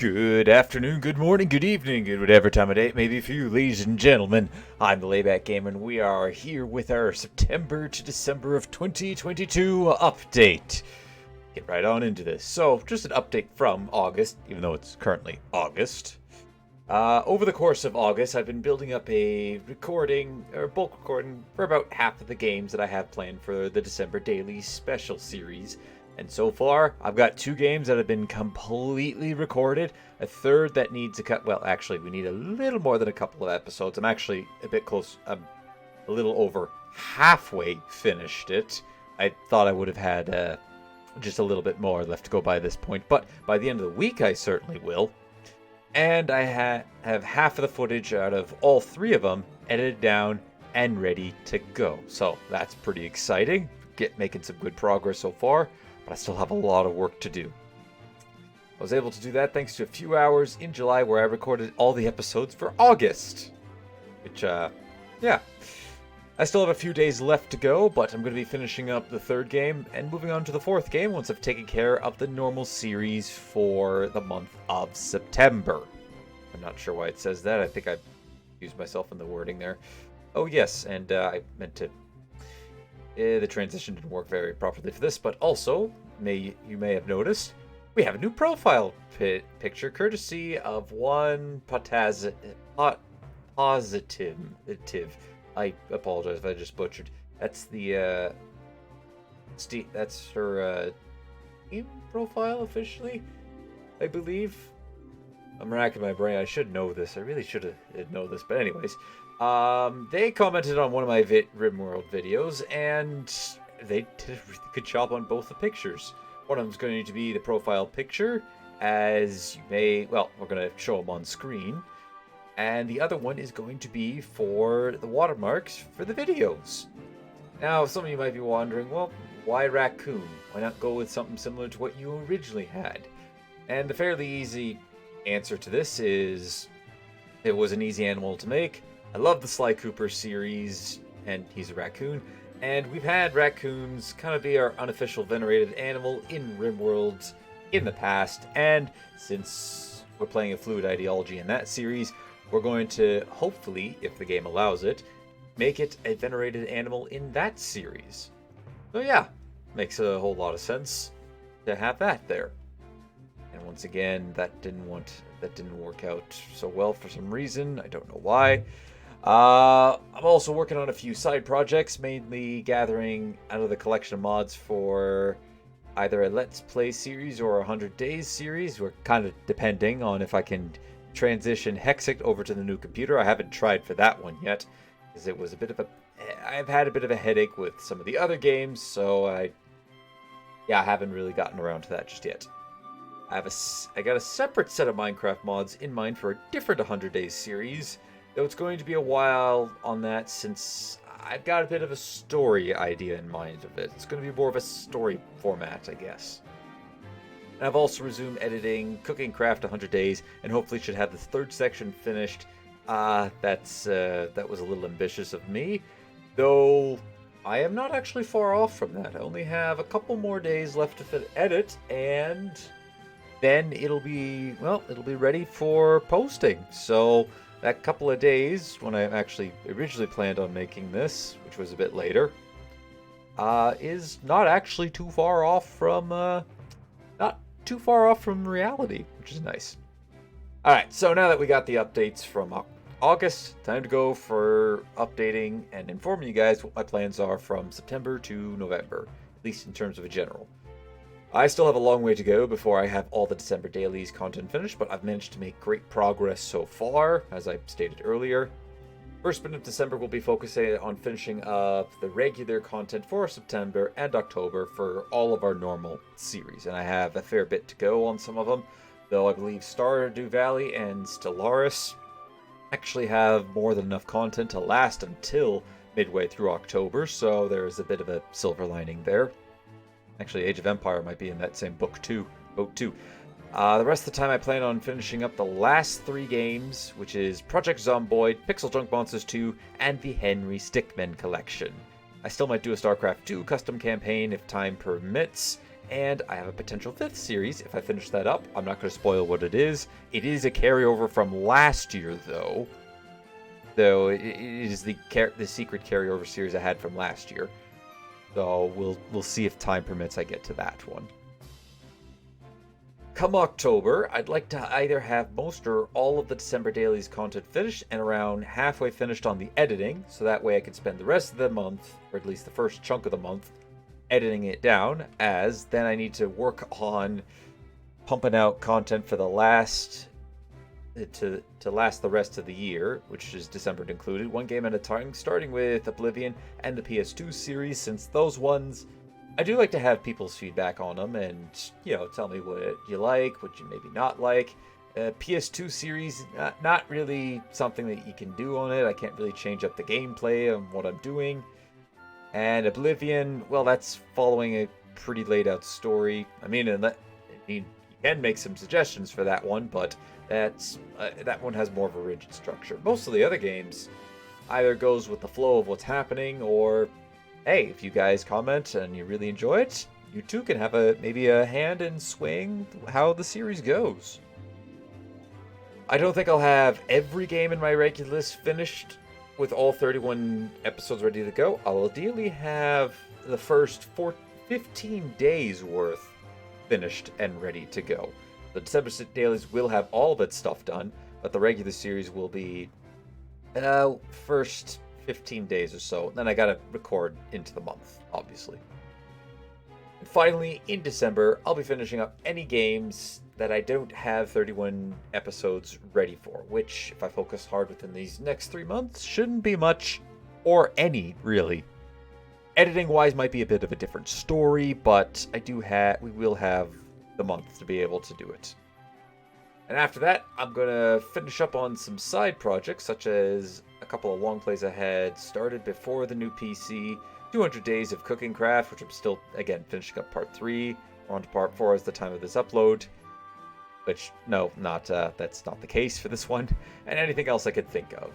Good afternoon, good morning, good evening, good whatever time of day it may be for you, ladies and gentlemen. I'm the Layback Gamer, and we are here with our September to December of 2022 update. Get right on into this. So, just an update from August, even though it's currently August. Over the course of August, I've been building up a recording, or bulk recording, for about half of the games that I have planned for the December Daily Special Series. And so far, I've got 2 games that have been completely recorded, a third that needs a cut. Well, actually, we need a little more than a couple of episodes. I'm actually a bit close. I'm a little over halfway finished it. I thought I would have had just a little bit more left to go by this point, but by the end of the week, I certainly will. And I have half of the footage out of all 3 of them edited down and ready to go. So that's pretty exciting. Making some good progress so far. But I still have a lot of work to do. I was able to do that thanks to a few hours in July where I recorded all the episodes for August. Which, yeah. I still have a few days left to go, but I'm going to be finishing up the 3rd game and moving on to the 4th game once I've taken care of the normal series for the month of September. I'm not sure why it says that. I think I used myself in the wording there. Oh, yes, and I meant to... the transition didn't work very properly for this, but also, you may have noticed, we have a new profile picture courtesy of one positive. I apologize if I just butchered. That's the that's her team profile officially, I believe. I'm racking my brain. I should know this. I really should have known this. But anyways, they commented on one of my RimWorld videos, and they did a really good job on both the pictures. One of them is going to be the profile picture, as you may... Well, we're going to show them on screen. And the other one is going to be for the watermarks for the videos. Now, some of you might be wondering, well, why raccoon? Why not go with something similar to what you originally had? And the fairly easy answer to this is it was an easy animal to make. I love the Sly Cooper series, and he's a raccoon. And we've had raccoons kind of be our unofficial venerated animal in RimWorld in the past. And since we're playing a fluid ideology in that series, we're going to, hopefully, if the game allows it, make it a venerated animal in that series. So yeah, makes a whole lot of sense to have that there. And once again, that didn't work out so well for some reason. I don't know why. I'm also working on a few side projects, mainly gathering out of the collection of mods for either a Let's Play series or a 100 Days series. We're kind of depending on if I can transition Hexic over to the new computer. I haven't tried for that one yet, because it was I've had a bit of a headache with some of the other games, so I haven't really gotten around to that just yet. I got a separate set of Minecraft mods in mind for a different 100 Days series, though it's going to be a while on that since I've got a bit of a story idea in mind of it. It's going to be more of a story format, I guess. And I've also resumed editing Cooking Craft 100 Days, and hopefully should have the 3rd section finished. That was a little ambitious of me, though I am not actually far off from that. I only have a couple more days left to edit, and then it'll be ready for posting. So that couple of days, when I actually originally planned on making this, which was a bit later, is not actually too far off from reality, which is nice. Alright, so now that we got the updates from August, time to go for updating and informing you guys what my plans are from September to November, at least in terms of a general. I still have a long way to go before I have all the December dailies content finished, but I've managed to make great progress so far, as I stated earlier. First bit of December will be focusing on finishing up the regular content for September and October for all of our normal series, and I have a fair bit to go on some of them, though I believe Stardew Valley and Stellaris actually have more than enough content to last until midway through October, so there's a bit of a silver lining there. Actually, Age of Empire might be in that same boat too. The rest of the time I plan on finishing up the last 3 games, which is Project Zomboid, Pixel Junk Monsters 2, and the Henry Stickmin collection. I still might do a StarCraft 2 custom campaign if time permits, And I have a potential 5th series if I finish that up. I'm not going to spoil what it is. It is a carryover from last year, though. Though it is the secret carryover series I had from last year. So we'll see if time permits I get to that one. Come October, I'd like to either have most or all of the December dailies content finished and around halfway finished on the editing, so that way I can spend the rest of the month, or at least the first chunk of the month, editing it down, as then I need to work on pumping out content for the last to last the rest of the year, which is December included, one game at a time, starting with Oblivion and the PS2 series, since those ones I do like to have people's feedback on them and, tell me what you like, what you maybe not like. PS2 series, not really something that you can do on it. I can't really change up the gameplay and what I'm doing. And Oblivion, well, that's following a pretty laid out story. I mean, you can make some suggestions for that one, but that one has more of a rigid structure. Most of the other games either goes with the flow of what's happening, or hey, if you guys comment and you really enjoy it, you too can have maybe a hand in swaying how the series goes. I don't think I'll have every game in my regular list finished with all 31 episodes ready to go. I'll ideally have the first 15 days worth finished and ready to go. The December dailies will have all of its stuff done, but the regular series will be first 15 days or so. Then I gotta record into the month, obviously. And finally, in December, I'll be finishing up any games that I don't have 31 episodes ready for, which, if I focus hard within these next 3 months, shouldn't be much, or any, really. Editing-wise might be a bit of a different story, but we will have the month to be able to do it. And after that, I'm gonna finish up on some side projects, such as a couple of long plays I had started before the new PC, 200 Days of Cooking Craft, which I'm still, again, finishing up part 3. We're on to part 4 as the time of this upload. Which, no, that's not the case for this one. And anything else I could think of.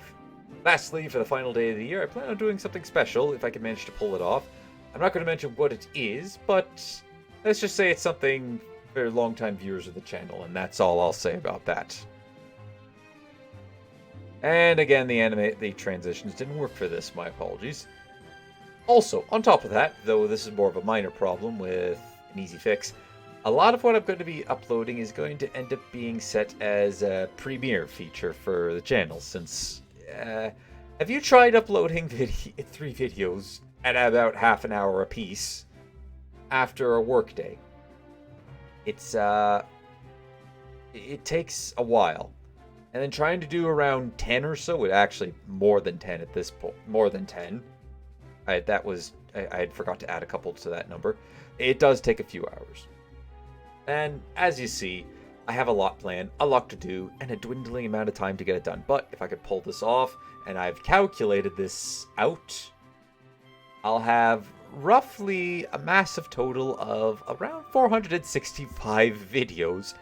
Lastly, for the final day of the year, I plan on doing something special, if I can manage to pull it off. I'm not going to mention what it is, but let's just say it's something for longtime viewers of the channel, and that's all I'll say about that. And again, the transitions didn't work for this, my apologies. Also, on top of that, though this is more of a minor problem with an easy fix, a lot of what I'm going to be uploading is going to end up being set as a premiere feature for the channel, since, have you tried uploading 3 videos at about half an hour a piece after a workday? It takes a while. And then trying to do around 10 or so, actually more than 10 at this point, more than 10. I had forgot to add a couple to that number. It does take a few hours. And as you see, I have a lot planned, a lot to do, and a dwindling amount of time to get it done. But if I could pull this off, and I've calculated this out, I'll have roughly a massive total of around 465 videos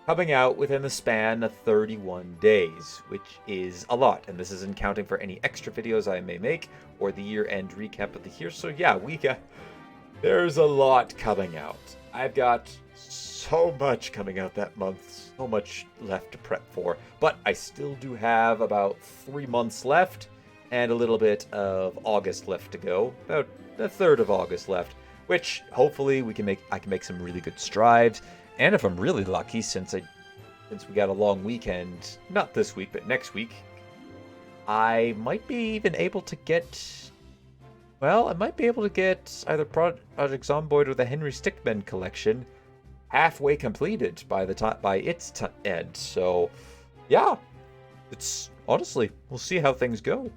coming out within the span of 31 days, which is a lot. And this isn't counting for any extra videos I may make or the year-end recap of the year. So yeah, there's a lot coming out. I've got so much coming out that month, so much left to prep for, but I still do have about 3 months left and a little bit of August left to go, about a third of August left, which hopefully I can make some really good strides. And if I'm really lucky, since we got a long weekend, not this week but next week, I might be even able to get, either Project Zomboid or the Henry Stickmin collection halfway completed by its end. So, yeah, it's honestly, we'll see how things go.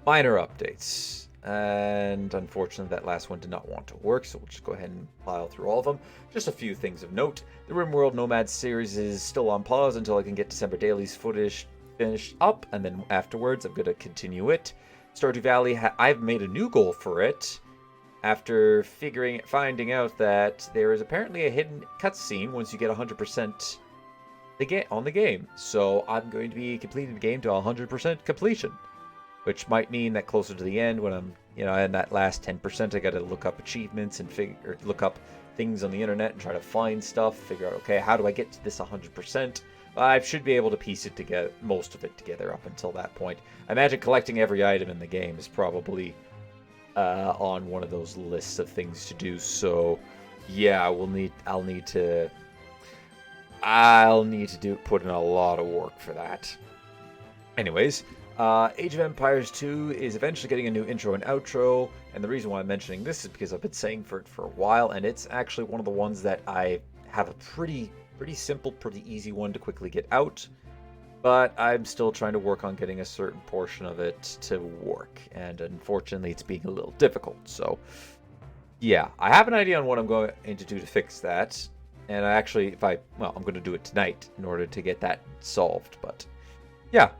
Minor updates. And unfortunately, that last one did not want to work, so we'll just go ahead and pile through all of them. Just a few things of note. The RimWorld Nomad series is still on pause until I can get December Dailies footage finished up, and then afterwards I'm going to continue it. Stardew Valley, I've made a new goal for it after finding out that there is apparently a hidden cutscene once you get 100% on the game. So I'm going to be completing the game to 100% completion, which might mean that closer to the end, when I'm you know, in that last 10%, I got to look up achievements and look up things on the internet and try to find stuff, figure out, okay, how do I get to this 100%? I should be able to piece it together, most of it together up until that point. I imagine collecting every item in the game is probably on one of those lists of things to do. So, yeah, I'll need to put in a lot of work for that. Anyways, Age of Empires 2 is eventually getting a new intro and outro, and the reason why I'm mentioning this is because I've been saying for it for a while, and it's actually one of the ones that I have a pretty simple, pretty easy one to quickly get out, but I'm still trying to work on getting a certain portion of it to work, and unfortunately it's being a little difficult. So yeah, I have an idea on what I'm going to do to fix that, and I'm going to do it tonight in order to get that solved. But yeah,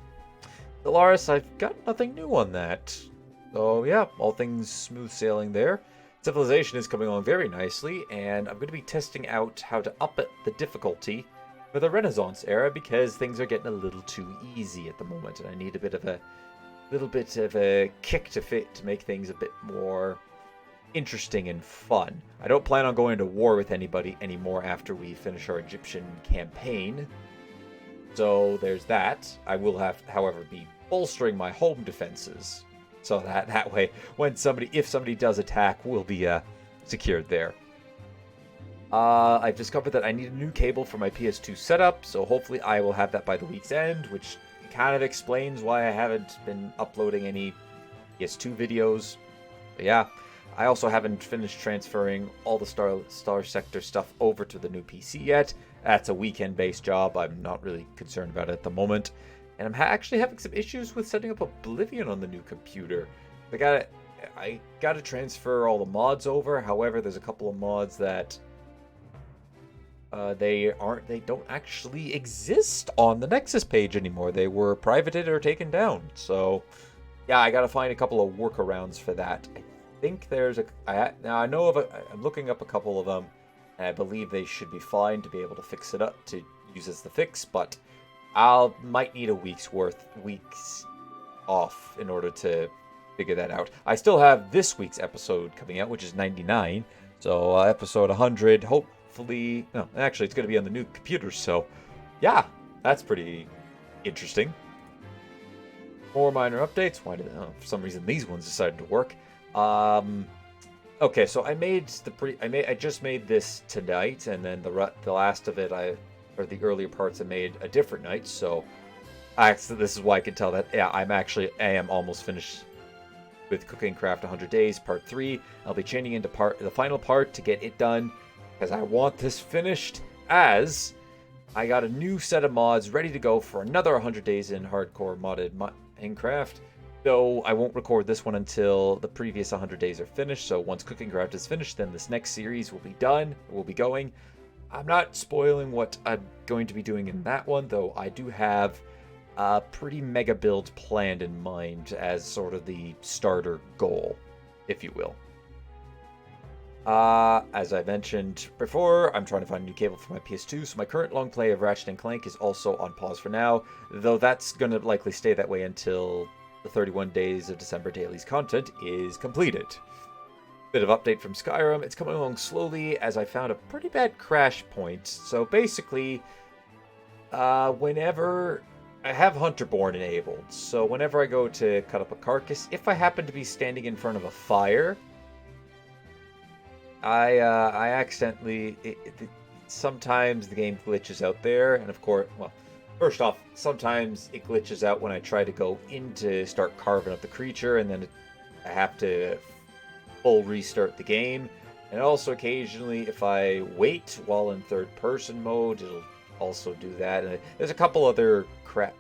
Stellaris, I've got nothing new on that. So yeah, all things smooth sailing there. Civilization is coming along very nicely, and I'm going to be testing out how to up the difficulty for the Renaissance era, because things are getting a little too easy at the moment, and I need a little bit of a kick to make things a bit more interesting and fun. I don't plan on going to war with anybody anymore after we finish our Egyptian campaign. So there's that. I will however, be bolstering my home defenses, so that way, if somebody does attack, we'll be secured there. I've discovered that I need a new cable for my PS2 setup, so hopefully I will have that by the week's end, which kind of explains why I haven't been uploading any PS2 videos. But yeah, I also haven't finished transferring all the Star Sector stuff over to the new PC yet. That's a weekend-based job. I'm not really concerned about it at the moment. And I'm actually having some issues with setting up Oblivion on the new computer. I gotta transfer all the mods over. However, there's a couple of mods that they don't actually exist on the Nexus page anymore. They were privated or taken down. So yeah, I gotta find a couple of workarounds for that. I think I'm looking up a couple of them, and I believe they should be fine to be able to fix it up to use as the fix, but might need a weeks off in order to figure that out. I still have this week's episode coming out, which is 99. So episode 100, hopefully, no, actually it's going to be on the new computer. So yeah, that's pretty interesting. More minor updates. Why did for some reason these ones decided to work? Okay, so I just made this tonight, and then the last of it or the earlier parts I made a different night, so this is why I can tell that, yeah, I am almost finished with Cooking Craft 100 Days, Part 3. I'll be changing into the final part to get it done, because I want this finished, as I got a new set of mods ready to go for another 100 Days in Hardcore Modded Minecraft, though I won't record this one until the previous 100 days are finished. So once Cooking Craft is finished, then this next series will be done, we'll be going. I'm not spoiling what I'm going to be doing in that one, though I do have a pretty mega build planned in mind as sort of the starter goal, if you will. As I mentioned before, I'm trying to find a new cable for my PS2, so my current long play of Ratchet & Clank is also on pause for now, though that's going to likely stay that way until the 31 Days of December Dailies content is completed. Bit of update from Skyrim. It's coming along slowly, as I found a pretty bad crash point. So basically, whenever I have Hunterborn enabled, so whenever I go to cut up a carcass, if I happen to be standing in front of a fire, I accidentally sometimes the game glitches out there, and of course, well, first off, sometimes it glitches out when I try to go in to start carving up the creature, and then I have to full restart the game. And also occasionally, if I wait while in third-person mode, it'll also do that. And there's a couple other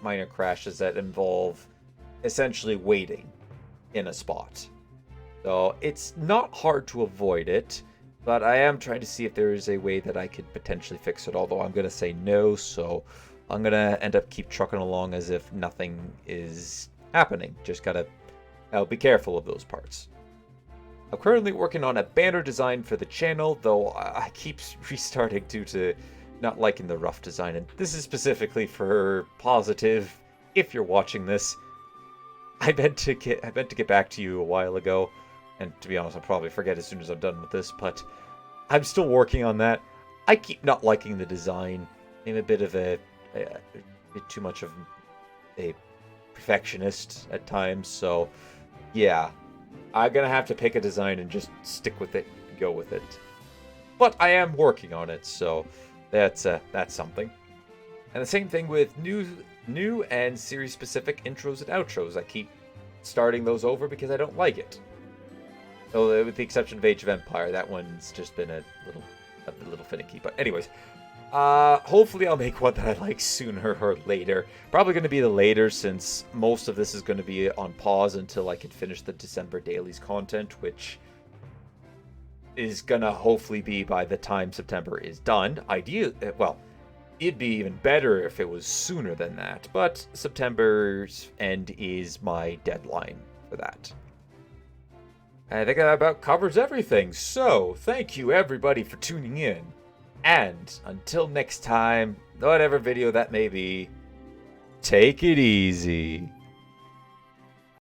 minor crashes that involve essentially waiting in a spot. So it's not hard to avoid it, but I am trying to see if there is a way that I could potentially fix it, although I'm going to say no, so I'm going to end up keep trucking along as if nothing is happening. Just gotta be careful of those parts. I'm currently working on a banner design for the channel, though I keep restarting due to not liking the rough design, and this is specifically for Positive. If you're watching this, I meant to get back to you a while ago. And to be honest, I'll probably forget as soon as I'm done with this, but I'm still working on that. I keep not liking the design. I'm a bit of a bit too much of a perfectionist at times, so yeah. I'm gonna have to pick a design and just stick with it, go with it. But I am working on it, so that's something. And the same thing with new and series specific intros and outros. I keep starting those over because I don't like it. So with the exception of Age of Empire, that one's just been a little finicky. But anyways, hopefully I'll make one that I like sooner or later. Probably going to be the later, since most of this is going to be on pause until I can finish the December dailies content, which is going to hopefully be by the time September is done. Well, it'd be even better if it was sooner than that, but September's end is my deadline for that. I think that about covers everything, so thank you everybody for tuning in. And until next time, whatever video that may be, take it easy.